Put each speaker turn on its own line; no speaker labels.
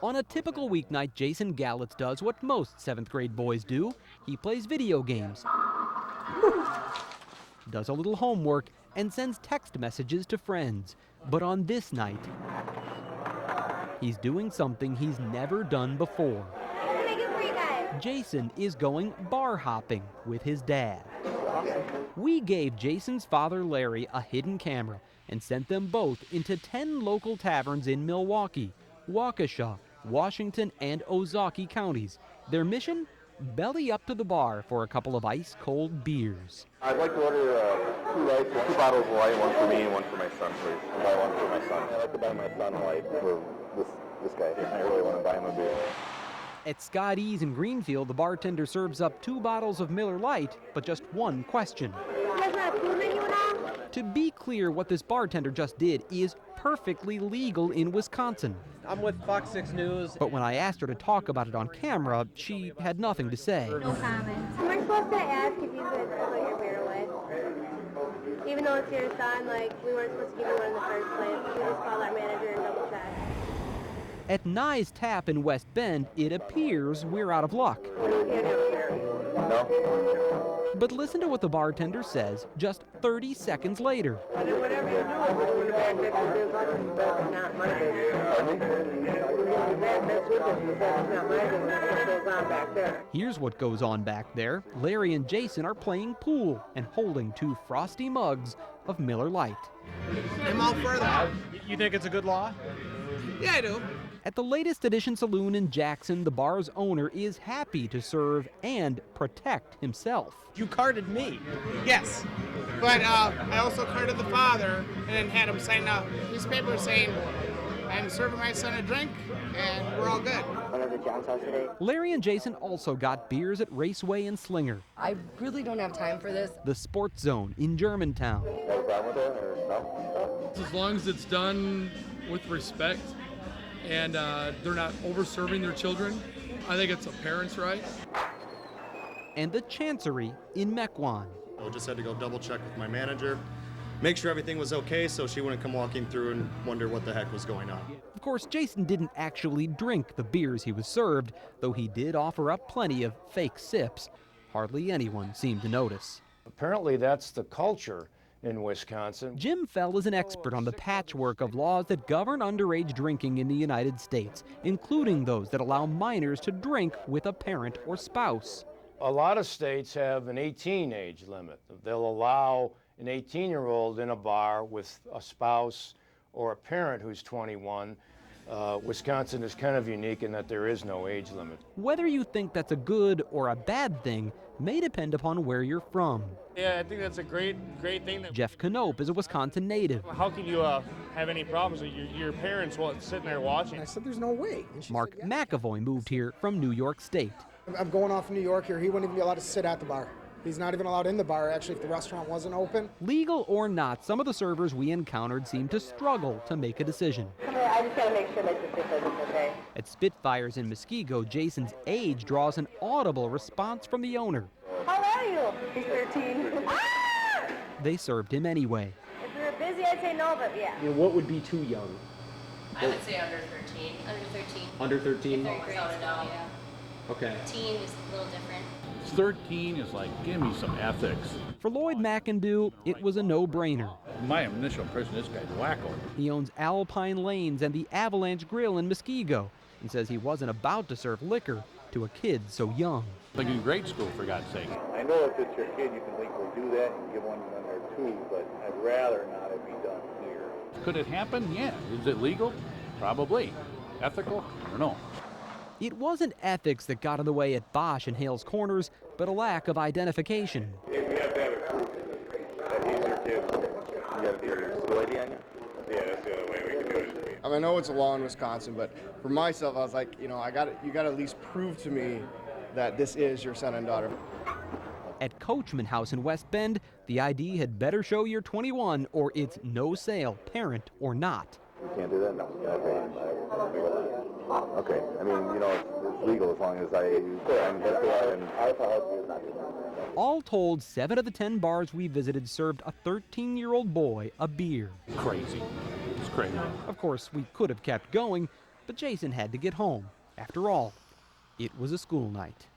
On a typical weeknight, Jason Gallitz does what most 7th grade boys do. He plays video games, does a little homework, and sends text messages to friends. But on this night, he's doing something he's never done before. Jason is going bar hopping with his dad. We gave Jason's father, Larry, a hidden camera and sent them both into 10 local taverns in Milwaukee, Waukesha, Washington, and Ozaukee counties. Their mission? Belly up to the bar for a couple of ice-cold beers.
I'd like to order 2 lights, 2 bottles of light, one for me and one for my son, please. I'll buy one for my son. I'd like to buy my son a light for this guy. I really want to buy him a beer.
At Scott E's in Greenfield, the bartender serves up 2 bottles of Miller Lite, but just one question. To be clear, what this bartender just did is perfectly legal in Wisconsin.
I'm with Fox 6 News.
But when I asked her to talk about it on camera, she had nothing to say.
No comment. We're supposed to ask if you could put your beer away. Even though it's your son, we weren't supposed to give you one in the first place. We just called our manager and double checked.
At Nye's Tap in West Bend, it appears we're out of luck.
No?
But listen to what the bartender says just 30 seconds later.
Whatever you do, not my business.
Here's what goes on back there. Larry and Jason are playing pool and holding 2 frosty mugs of Miller Lite.
I'm all for that. You think it's a good law? Yeah, I do.
At the latest edition saloon in Jackson, the bar's owner is happy to serve and protect himself.
You carded me. Yes. But I also carded the father and then had him sign a piece of paper saying, I'm serving my son a drink and we're all good.
Larry and Jason also got beers at Raceway and Slinger.
I really don't have time for this.
The Sports Zone in Germantown.
As long as it's done with respect and they're not over-serving their children, I think it's a parent's right.
And the Chancery in Mequon.
I just had to go double check with my manager, make sure everything was okay so she wouldn't come walking through and wonder what the heck was going on.
Of course, Jason didn't actually drink the beers he was served, though he did offer up plenty of fake sips. Hardly anyone seemed to notice.
Apparently that's the culture in Wisconsin.
Jim Fell is an expert on the patchwork of laws that govern underage drinking in the United States, including those that allow minors to drink with a parent or spouse.
A lot of states have an 18 age limit. They'll allow an 18-year-old in a bar with a spouse or a parent who's 21. Wisconsin is kind of unique in that there is no age limit.
Whether you think that's a good or a bad thing may depend upon where you're from.
Yeah, I think that's a great thing.
Jeff Knope is a Wisconsin native.
How can you have any problems with your parents sitting there watching?
I said, there's no way.
Mark McAvoy moved here from New York State.
I'm going off New York here. He wouldn't even be allowed to sit at the bar. He's not even allowed in the bar, actually, if the restaurant wasn't open.
Legal or not, some of the servers we encountered seemed to struggle to make a decision.
I just gotta make sure my sister says it's okay.
At Spitfires in Muskego, Jason's age draws an audible response from the owner.
How are you? He's 13.
They served him anyway.
If we were busy, I'd say no, but yeah.
What would be too young?
I would say under 13.
Under 13?
Third grade, yeah.
Okay.
Teen is a little different.
13 is like, give me some ethics.
For Lloyd McIndoe, it was a no-brainer.
My initial impression, this guy's wacko.
He owns Alpine Lanes and the Avalanche Grill in Muskego and says he wasn't about to serve liquor to a kid so young.
Like in grade school, for God's sake.
I know if it's your kid, you can legally do that and give one when they're 2, but I'd rather not it be done here.
Could it happen? Yeah. Is it legal? Probably. Ethical? I don't know.
It wasn't ethics that got in the way at Bosch and Hales Corners, but a lack of identification.
If we have to have it proof that he's your kid, you have your school ID on you? Yeah, that's the only way we can do it.
I know it's a law in Wisconsin, but for myself, I was like, you got to at least prove to me that this is your son and daughter.
At Coachman House in West Bend, the ID had better show you're 21 or it's no sale, parent or not.
You can't do that? No. Okay. I mean, it's legal as long as our policy is not doing that.
All told, 7 of the 10 bars we visited served a 13-year-old boy a beer.
Crazy. It's crazy.
Of course, we could have kept going, But Jason had to get home. After all, it was a school night.